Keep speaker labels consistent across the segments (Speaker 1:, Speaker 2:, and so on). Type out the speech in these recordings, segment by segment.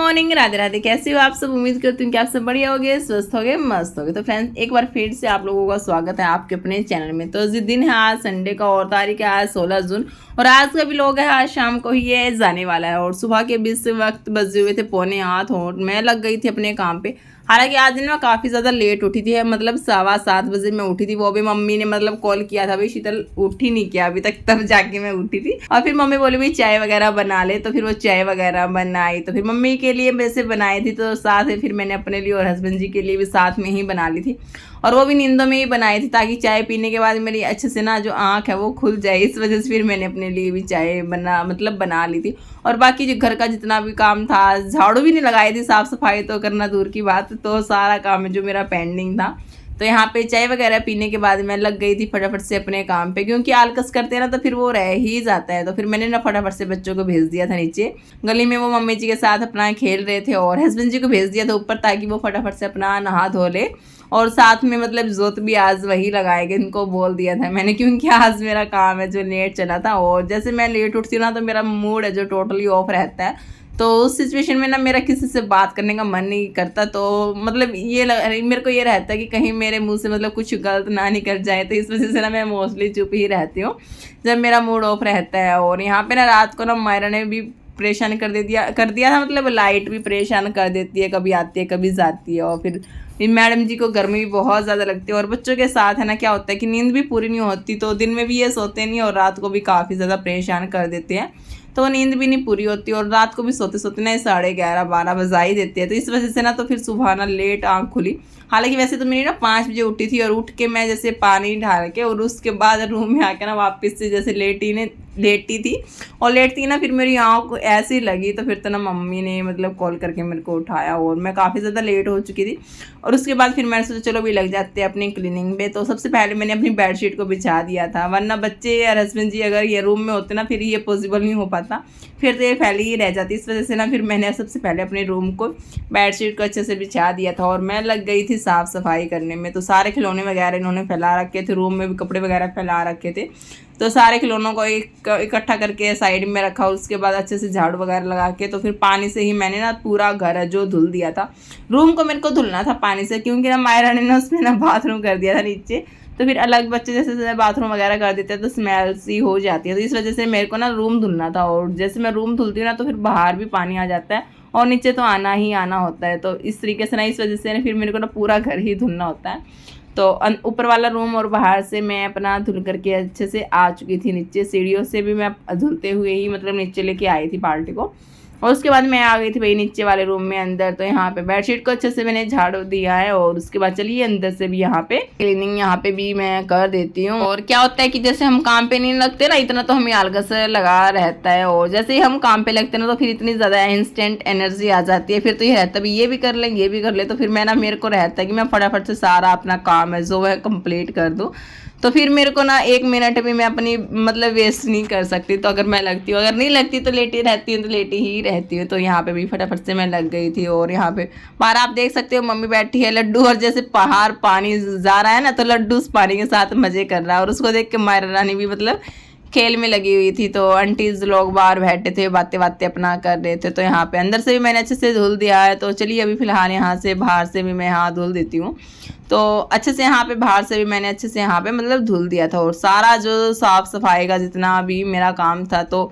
Speaker 1: Morning, Radhe Radhe. कैसे हो आप सब? उम्मीद करती हूँ कि आप सब बढ़िया होगे, स्वस्थ होगे, मस्त होगे। तो फ्रेंड्स, एक बार फिर से आप लोगों का स्वागत है आपके अपने चैनल में। तो जिस दिन है आज संडे का और तारीख है आज 16 जून और आज का भी लोग है आज शाम को ही ये जाने वाला है। और सुबह के 20 वक्त बजे हुए थे 7:45 और मैं लग गई थी अपने काम पे। हालांकि आज दिन मैं काफ़ी ज़्यादा लेट उठी थी, मतलब 7:15 बजे मैं उठी थी। वो भी मम्मी ने मतलब कॉल किया था, भाई शीतल उठी नहीं किया अभी तक, तब जाके मैं उठी थी। और फिर मम्मी बोली भाई चाय वगैरह बना ले, तो फिर वो चाय वगैरह बनाई। तो फिर मम्मी के लिए वैसे बनाई थी, तो साथ में फिर मैंने अपने लिए और हस्बैंड जी के लिए भी साथ में ही बना ली थी। और वो भी नींदों में ही बनाई थी ताकि चाय पीने के बाद मेरी अच्छे से ना जो आँख है वो खुल जाए। इस वजह से फिर मैंने अपने लिए भी चाय बना ली थी। और बाकी जो घर का जितना भी काम था, झाड़ू भी नहीं लगाई थी, साफ़ सफाई तो करना दूर की बात, तो सारा काम है जो मेरा पेंडिंग था। तो यहाँ पे चाय वगैरह पीने के बाद मैं लग गई थी फटाफट से अपने काम पे, क्योंकि आलकस करते हैं ना तो फिर वो रह ही जाता है। तो फिर मैंने ना फटाफट से बच्चों को भेज दिया था नीचे गली में, वो मम्मी जी के साथ अपना खेल रहे थे, और हस्बैंड जी को भेज दिया था ऊपर ताकि वो फटाफट से अपना नहा धो ले। और साथ में मतलब जोत भी आज वही लगाएंगे, इनको बोल दिया था मैंने, क्योंकि आज मेरा काम है जो लेट चला था। और जैसे मैं लेट उठती हूँ ना तो मेरा मूड है जो टोटली ऑफ रहता है। तो उस सिचुएशन में ना मेरा किसी से बात करने का मन नहीं करता। तो मतलब मेरे को ये रहता है कि कहीं मेरे मुंह से मतलब कुछ गलत ना निकल जाए, तो इस वजह से ना मैं मोस्टली चुप ही रहती हूँ जब मेरा मूड ऑफ रहता है। और यहाँ पे ना रात को ना मायरा ने भी परेशान कर दिया था, मतलब लाइट भी परेशान कर देती है, कभी आती है कभी जाती है। और फिर मैडम जी को गर्मी भी बहुत ज़्यादा लगती है। और बच्चों के साथ है ना क्या होता है कि नींद भी पूरी नहीं होती, तो दिन में भी ये सोते नहीं और रात को भी काफ़ी ज़्यादा परेशान कर देते हैं, तो नींद भी नहीं पूरी होती और रात को भी सोते सोते ना 11:30-12 बजा ही देते हैं। तो इस वजह से ना तो फिर सुबह ना लेट आँख खुली। हालांकि वैसे तो मेरी ना 5 बजे उठी थी, और उठ के मैं जैसे पानी ढाल के और उसके बाद रूम में आके ना वापस से जैसे लेटी थी। और लेटती ना फिर मेरी आँख ऐसी लगी, तो फिर तो ना मम्मी ने मतलब कॉल करके मेरे को उठाया और मैं काफ़ी ज़्यादा लेट हो चुकी थी। और उसके बाद फिर मैंने सोचा चलो भी लग जाते हैं अपनी क्लीनिंग में। तो सबसे पहले मैंने अपनी बेडशीट को बिछा दिया था, वरना बच्चे या हस्बैंड जी अगर ये रूम में होते ना फिर ये पॉसिबल नहीं हो पाता, फिर तो ये फैली ही रह जाती। इस वजह से ना फिर मैंने सबसे पहले अपने रूम को बेडशीट को अच्छे से बिछा दिया था और मैं लग गई थी साफ़ सफाई करने में। तो सारे खिलौने वगैरह इन्होंने फैला रखे थे, रूम में भी कपड़े वगैरह फैला रखे थे, तो सारे खिलौनों को इकट्ठा करके साइड में रखा। उसके बाद अच्छे से झाड़ू वगैरह लगा के तो फिर पानी से ही मैंने ना पूरा घर है जो धुल दिया था। रूम को मेरे को धुलना था पानी से, क्योंकि ना मायरा ने ना उसमें ना बाथरूम कर दिया था नीचे, तो फिर अलग बच्चे जैसे बाथरूम वगैरह कर देते हैं तो स्मेल सी हो जाती है। तो इस वजह से मेरे को ना रूम धुलना था, और जैसे मैं रूम धुलती हूँ ना तो फिर बाहर भी पानी आ जाता है और नीचे तो आना ही आना होता है। तो इस तरीके से ना इस वजह से ना फिर मेरे को ना पूरा घर ही धुलना होता है। तो ऊपर वाला रूम और बाहर से मैं अपना धुल करके अच्छे से आ चुकी थी नीचे। सीढ़ियों से भी मैं धुलते हुए ही मतलब नीचे लेके आई थी बाल्टी को, और उसके बाद मैं आ गई थी भाई नीचे वाले रूम में अंदर। तो यहाँ पे बेडशीट को अच्छे से मैंने झाड़ू दिया है, और उसके बाद चलिए अंदर से भी यहाँ पे क्लीनिंग यहाँ पे भी मैं कर देती हूँ। और क्या होता है कि जैसे हम काम पे नहीं लगते ना इतना, तो हमें आलस लगा रहता है, और जैसे ही हम काम पे लगते हैं ना तो फिर इतनी ज़्यादा इंस्टेंट एनर्जी आ जाती है। फिर तो ये रहता है ये भी कर लें ये भी कर ले, तो फिर मैं ना मेरे को रहता है कि मैं फटाफट से सारा अपना काम है जो है कंप्लीट कर दूँ। तो फिर मेरे को ना 1 मिनट भी मैं अपनी मतलब वेस्ट नहीं कर सकती। तो अगर मैं लगती हूँ, अगर नहीं लगती तो लेटी रहती हूँ, तो लेटी ही रहती हूँ। तो यहाँ पे भी फटाफट से मैं लग गई थी। और यहाँ पे बाहर आप देख सकते हो मम्मी बैठी है लड्डू, और जैसे पहाड़ पानी जा रहा है ना तो लड्डू उस पानी के साथ मजे कर रहा है। और उसको देख के मायरा रानी भी मतलब खेल में लगी हुई थी। तो आंटीज लोग बाहर बैठे थे, बातें बातें अपना कर रहे थे। तो यहाँ पे अंदर से भी मैंने अच्छे से धुल दिया है। तो चलिए अभी फिलहाल यहाँ से बाहर से भी मैं हाथ धुल देती हूँ। तो अच्छे से यहाँ पे बाहर से भी मैंने अच्छे से यहाँ पे मतलब धुल दिया था, और सारा जो साफ सफाई का जितना भी मेरा काम था, तो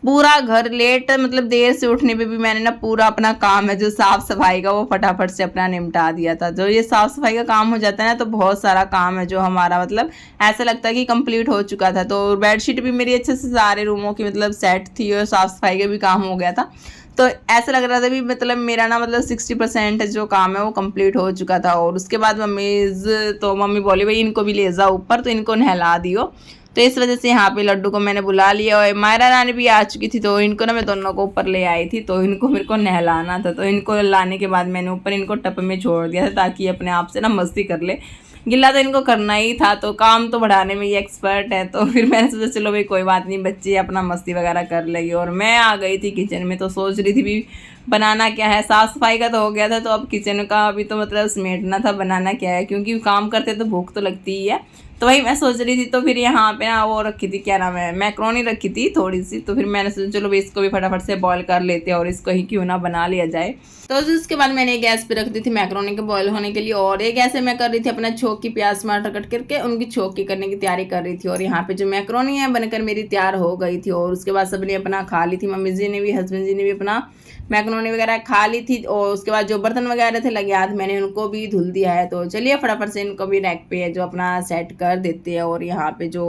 Speaker 1: पूरा घर लेट मतलब देर से उठने पे भी मैंने ना पूरा अपना काम है जो साफ सफाई का वो फटाफट से अपना निपटा दिया था। जो ये साफ सफाई का काम हो जाता है ना तो बहुत सारा काम है जो हमारा मतलब ऐसा लगता है कि कंप्लीट हो चुका था। तो बेडशीट भी मेरी अच्छे से सारे रूमों की मतलब सेट थी, और साफ सफाई का भी काम हो गया था। तो ऐसा लग रहा था भी मतलब मेरा ना मतलब 60% जो काम है वो कंप्लीट हो चुका था। और उसके बाद मम्मी बोली भाई इनको भी ले जाओ ऊपर, तो इनको नहला दियो। तो इस वजह से यहाँ पे लड्डू को मैंने बुला लिया, और मायरा रानी भी आ चुकी थी, तो इनको ना मैं दोनों को ऊपर ले आई थी। तो इनको मेरे को नहलाना था, तो इनको लाने के बाद मैंने ऊपर इनको टप में छोड़ दिया था ताकि अपने आप से ना मस्ती कर ले। गिल्ला तो इनको करना ही था, तो काम तो बढ़ाने में ये एक्सपर्ट है। तो फिर मैंने सोचा चलो भाई कोई बात नहीं, बच्चे अपना मस्ती वगैरह कर लेंगे। और मैं आ गई थी किचन में, तो सोच रही थी भी बनाना क्या है। साफ़ सफाई का तो हो गया था, तो अब किचन का अभी तो मतलब समेटना था, बनाना क्या है, क्योंकि काम करते तो भूख तो लगती ही है। तो वही मैं सोच रही थी। तो फिर यहाँ पे ना वो रखी थी, क्या नाम है, मैक्रोनी रखी थी थोड़ी सी। तो फिर मैंने सोचा चलो इसको भी फटाफट से बॉईल कर लेते हैं और इसको ही क्यों ना बना लिया जाए। तो उसके बाद मैंने गैस पे रख दी थी मैक्रोनी के बॉईल होने के लिए। और ये गैस मैं कर रही थी अपना छोक की प्याज टमाटर कट करके उनकी छोक की करने की तैयारी कर रही थी। और यहाँ पे जो मैक्रोनी है बनकर मेरी तैयार हो गई थी। और उसके बाद सबने अपना खा ली थी, मम्मी जी ने भी, हस्बैंड जी ने भी अपना मैक्रोनी वगैरह खा ली थी। और उसके बाद जो बर्तन वगैरह थे लगे हाथ, मैंने उनको भी धुल दिया है। तो चलिए फटाफट से इनको भी रैक पे जो अपना सेट कर देते हैं। और यहाँ पे जो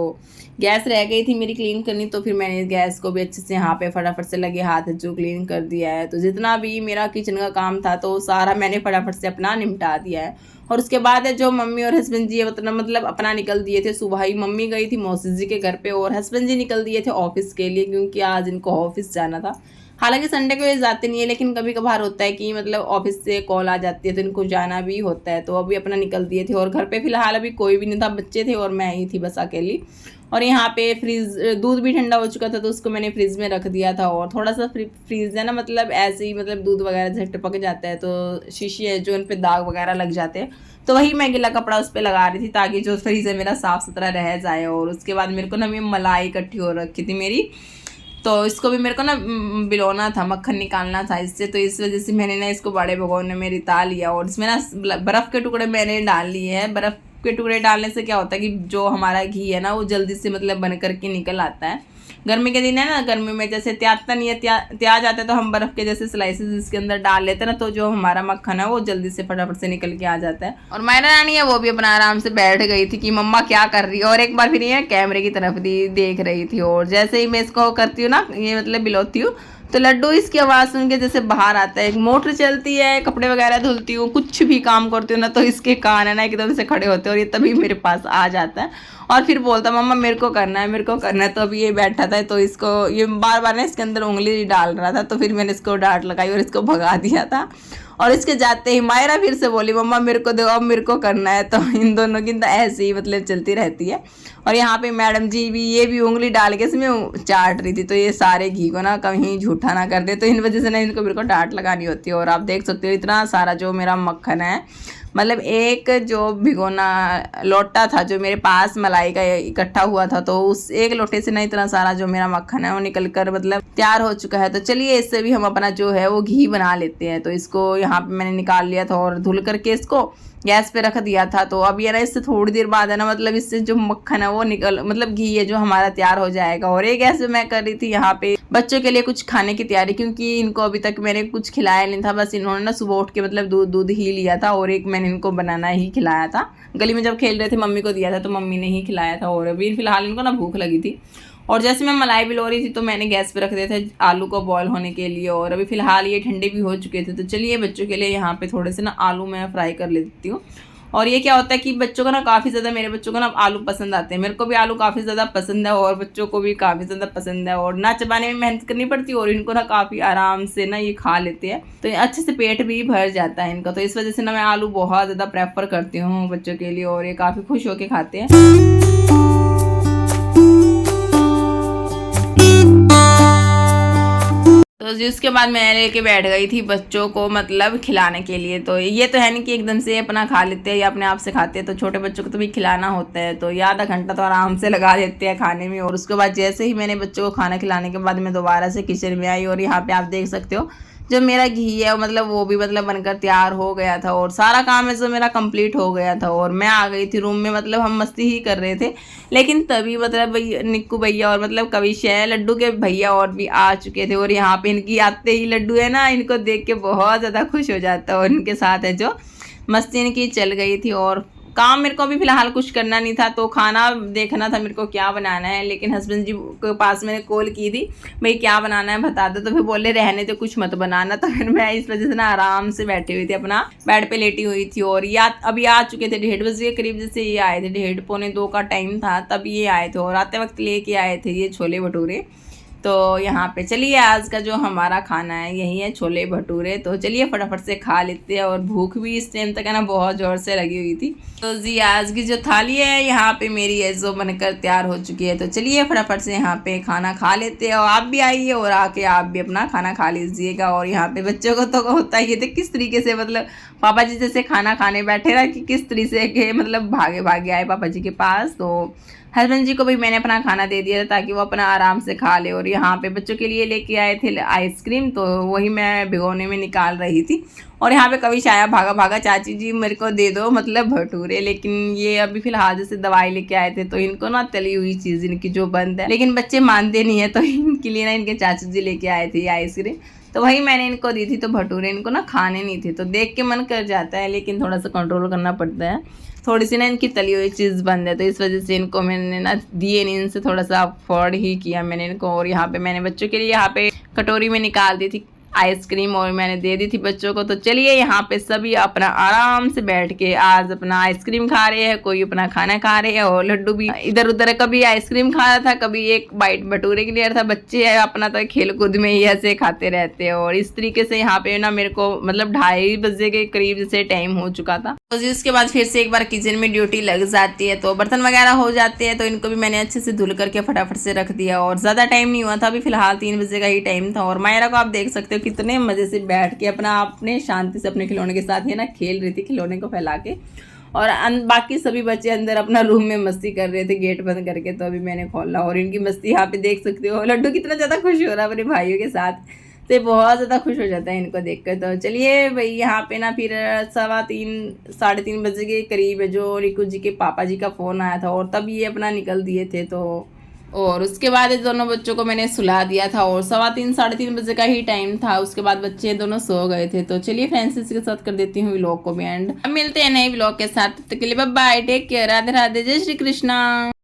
Speaker 1: गैस रह गई थी मेरी क्लीन करनी, तो फिर मैंने गैस को भी अच्छे से यहाँ पे फटाफट से लगे हाथ जो क्लीन कर दिया है। तो जितना भी मेरा किचन का काम था तो सारा मैंने फटाफट से अपना निपटा दिया है। और उसके बाद है जो मम्मी और हस्बैंड जी मतलब अपना निकल दिए थे। सुबह ही मम्मी गई थी मौसी जी के घर पे और हस्बैंड जी निकल दिए थे ऑफिस के लिए, क्योंकि आज इनको ऑफिस जाना था। हालांकि संडे को ये जाते नहीं है, लेकिन कभी कभार होता है कि मतलब ऑफिस से कॉल आ जाती है तो इनको जाना भी होता है। तो अभी अपना निकल दिए थे। और घर पे फिलहाल अभी कोई भी नहीं था, बच्चे थे और मैं ही थी बस अकेली। और यहाँ पे फ्रीज दूध भी ठंडा हो चुका था तो उसको मैंने फ्रिज में रख दिया था। और थोड़ा सा फ्रीज है ना, मतलब ऐसे ही मतलब दूध वगैरह से टपक जाता है तो शीशी है जो इन पे दाग वगैरह लग जाते हैं, तो वही मैं गीला कपड़ा उस पर लगा रही थी ताकि जो फ्रीज है मेरा साफ़ सुथरा रह जाए। और उसके बाद मेरे को ना मलाई इकट्ठी हो रखी थी मेरी, तो इसको भी मेरे को ना बिलोना था, मक्खन निकालना था इससे। तो इस वजह से मैंने ना इसको बड़े भगोने में रिता लिया और इसमें ना बर्फ़ के टुकड़े मैंने डाल लिए हैं। बर्फ़ के टुकड़े डालने से क्या होता है कि जो हमारा घी है ना वो जल्दी से मतलब बन करके निकल आता है। गर्मी के दिन है ना, गर्मी में जैसे त्यागता नहीं है, त्याग जाता है तो हम बर्फ़ के जैसे स्लाइसेस इसके अंदर डाल लेते हैं ना, तो जो हमारा मक्खन है वो जल्दी से फटाफट से निकल के आ जाता है। और मायरा रानी है वो भी अपना आराम से बैठ गई थी कि मम्मा क्या कर रही है। और एक बार फिर ये कैमरे की तरफ देख रही थी। और जैसे ही मैं इसको करती हूँ ना, ये मतलब बिलोती हूँ, तो लड्डू इसकी आवाज़ सुन के जैसे बाहर आता है। एक मोटर चलती है, कपड़े वगैरह धुलती हूँ, कुछ भी काम करती हूँ ना, तो इसके कान है ना एकदम से खड़े होते हैं और ये तभी मेरे पास आ जाता है और फिर बोलता मम्मा मेरे को करना है, मेरे को करना है। तो अभी ये बैठा था तो इसको ये बार बार ना इसके अंदर उंगली डाल रहा था, तो फिर मैंने इसको डांट लगाई और इसको भगा दिया था। और इसके जाते ही मायरा फिर से बोली मम्मा मेरे को दो, अब मेरे को करना है। तो इन दोनों की तो ऐसे ही मतलब चलती रहती है। और यहाँ पे मैडम जी भी, ये भी उंगली डाल के इसमें चाट रही थी, तो ये सारे घी को ना कहीं झूठा ना कर दे, तो इन वजह से ना इनको मेरे को डांट लगानी होती है। और आप देख सकते हो इतना सारा जो मेरा मक्खन है, मतलब एक जो भिगोना लोटा था जो मेरे पास मलाई का इकट्ठा हुआ था, तो उस एक लोटे से ना इतना सारा जो मेरा मक्खन है वो निकल कर मतलब तैयार हो चुका है। तो चलिए इससे भी हम अपना जो है वो घी बना लेते हैं। तो इसको यहाँ पे मैंने निकाल लिया था और धुल करके इसको गैस पे रख दिया था। तो अब ये ना इससे थोड़ी देर बाद है ना, मतलब इससे जो मक्खन है वो निकल, मतलब घी है जो हमारा तैयार हो जाएगा। और एक गैस पे मैं कर रही थी यहाँ पे बच्चों के लिए कुछ खाने की तैयारी, क्योंकि इनको अभी तक मैंने कुछ खिलाया नहीं था। बस इन्होंने ना सुबह उठ के मतलब दूध ही लिया था और एक मैंने इनको बनाना ही खिलाया था। गली में जब खेल रहे थे मम्मी को दिया था तो मम्मी ने ही खिलाया था। और अभी फिलहाल इनको ना भूख लगी थी और जैसे मैं मलाई बिलो रही थी तो मैंने गैस पे रख दिया था आलू को बॉईल होने के लिए। और अभी फ़िलहाल ये ठंडे भी हो चुके थे। तो चलिए बच्चों के लिए यहाँ पे थोड़े से ना आलू मैं फ्राई कर लेती हूँ। और ये क्या होता है कि बच्चों को ना काफ़ी ज़्यादा, मेरे बच्चों को ना आलू पसंद आते हैं, मेरे को भी आलू काफ़ी ज़्यादा पसंद है और बच्चों को भी काफ़ी ज़्यादा पसंद है। और ना चबाने में मेहनत करनी पड़ती है और इनको ना काफ़ी आराम से ना ये खा लेते हैं, तो अच्छे से पेट भी भर जाता है इनका। तो इस वजह से ना मैं आलू बहुत ज़्यादा प्रेफर करती हूँ बच्चों के लिए और ये काफ़ी खुश होकर खाते हैं। तो जी उसके बाद मैं लेके बैठ गई थी बच्चों को मतलब खिलाने के लिए। तो ये तो है नहीं कि एकदम से अपना खा लेते हैं या अपने आप से खाते हैं, तो छोटे बच्चों को तो भी खिलाना होता है। तो ये आधा घंटा तो आराम से लगा देते हैं खाने में। और उसके बाद जैसे ही मैंने बच्चों को खाना खिलाने के बाद मैं दोबारा से किचन में आई और यहाँ पे आप देख सकते हो जो मेरा घी है मतलब वो भी मतलब बनकर तैयार हो गया था और सारा काम है जो मेरा कंप्लीट हो गया था। और मैं आ गई थी रूम में, मतलब हम मस्ती ही कर रहे थे, लेकिन तभी मतलब भैया निक्कू भैया और मतलब कविश है लड्डू के भैया और भी आ चुके थे। और यहाँ पे इनकी आते ही लड्डू है ना, इनको देख के बहुत ज़्यादा खुश हो जाता है और इनके साथ है जो मस्ती इनकी चल गई थी। और काम मेरे को अभी फ़िलहाल कुछ करना नहीं था, तो खाना देखना था मेरे को क्या बनाना है। लेकिन हस्बैंड जी के पास मैंने कॉल की थी भाई क्या बनाना है बता दो, तो फिर बोले रहने तो कुछ मत बनाना। तो फिर मैं इस वजह से ना आराम से बैठी हुई थी, अपना बेड पे लेटी हुई थी। और या अभी आ चुके थे 1:30 बजे के करीब, जैसे ये आए थे 1:30 पौने 2 का टाइम था तब ये आए थे। और आते वक्त लेके आए थे ये छोले भटूरे। तो यहाँ पे चलिए आज का जो हमारा खाना है यही है छोले भटूरे। तो चलिए फटाफट से खा लेते हैं, और भूख भी इस टाइम तक है ना बहुत ज़ोर से लगी हुई थी। तो जी आज की जो थाली है यहाँ पे मेरी है जो बनकर तैयार हो चुकी है। तो चलिए फटाफट से यहाँ पे खाना खा लेते हैं, और आप भी आइए और आके आप भी अपना खाना खा लीजिएगा। और यहाँ पे बच्चों को तो होता ही है किस तरीके से, मतलब पापा जी जैसे खाना खाने बैठे ना कि किस तरीके से के मतलब भागे भागे आए पापा जी के पास। तो हस्बैंड जी को भी मैंने अपना खाना दे दिया था ताकि वो अपना आराम से खा ले। और यहाँ पे बच्चों के लिए लेके आए थे आइसक्रीम, तो वही मैं भिगोने में निकाल रही थी। और यहाँ पे कविश आया भागा भागा, चाची जी मेरे को दे दो मतलब भटूरे। लेकिन ये अभी फिलहाल जैसे दवाई लेके आए थे तो इनको ना तली हुई चीज़ इनकी जो बंद है, लेकिन बच्चे मानते नहीं है। तो इनके लिए ना इनके चाची जी लेके आए थे आइसक्रीम, तो वही मैंने इनको दी थी। तो भटूरे इनको ना खाने नहीं थे, तो देख के मन कर जाता है लेकिन थोड़ा सा कंट्रोल करना पड़ता है। थोड़ी सी ना इनकी तली हुई चीज़ बंद है, तो इस वजह से इनको मैंने ना दिए नहीं, इनसे थोड़ा सा अफोर्ड ही किया मैंने इनको। और यहाँ पे मैंने बच्चों के लिए यहाँ पे कटोरी में निकाल दी थी आइसक्रीम और मैंने दे दी थी बच्चों को। तो चलिए यहाँ पे सभी अपना आराम से बैठ के आज अपना आइसक्रीम खा रहे हैं, कोई अपना खाना खा रहे हैं। और लड्डू भी इधर उधर कभी आइसक्रीम खा रहा था, कभी एक बाइट भटूरे के लिए था। बच्चे अपना तो खेल कूद में ही ऐसे खाते रहते हैं। और इस तरीके से यहाँ पे ना मेरे को मतलब 2:30 बजे के करीब जैसे टाइम हो चुका था। तो जी उसके बाद फिर से एक बार किचन में ड्यूटी लग जाती है, तो बर्तन वगैरह हो जाते हैं। तो इनको भी मैंने अच्छे से धुल करके फटाफट से रख दिया, और ज़्यादा टाइम नहीं हुआ था, अभी फिलहाल 3 बजे का ही टाइम था। और मायरा को आप देख सकते हो कितने मज़े से बैठ के अपने शांति से अपने खिलौने के साथ ही ना खेल रही थी, खिलौने को फैला के। और बाकी सभी बच्चे अंदर अपना रूम में मस्ती कर रहे थे गेट बंद करके। तो अभी मैंने खोला और इनकी मस्ती यहाँ पे देख सकते हो। लड्डू कितना ज़्यादा खुश हो रहा है अपने भाइयों के साथ, तो बहुत ज़्यादा खुश हो जाता है इनको देखकर। तो चलिए भाई यहाँ पे ना फिर 3:15 3:30 बजे के करीब है जो रिकू जी के पापा जी का फ़ोन आया था, और तब ये अपना निकल दिए थे। तो और उसके बाद दोनों बच्चों को मैंने सुला दिया था, और 3:15 3:30 बजे का ही टाइम था। उसके बाद बच्चे दोनों सो गए थे। तो चलिए फ्रेंड्स इसके साथ कर देती हूँ व्लॉग को भी एंड। अब मिलते हैं नए व्लॉग के साथ, तब तक के लिए bye bye, take care, Radhe Radhe, जय श्री कृष्णा।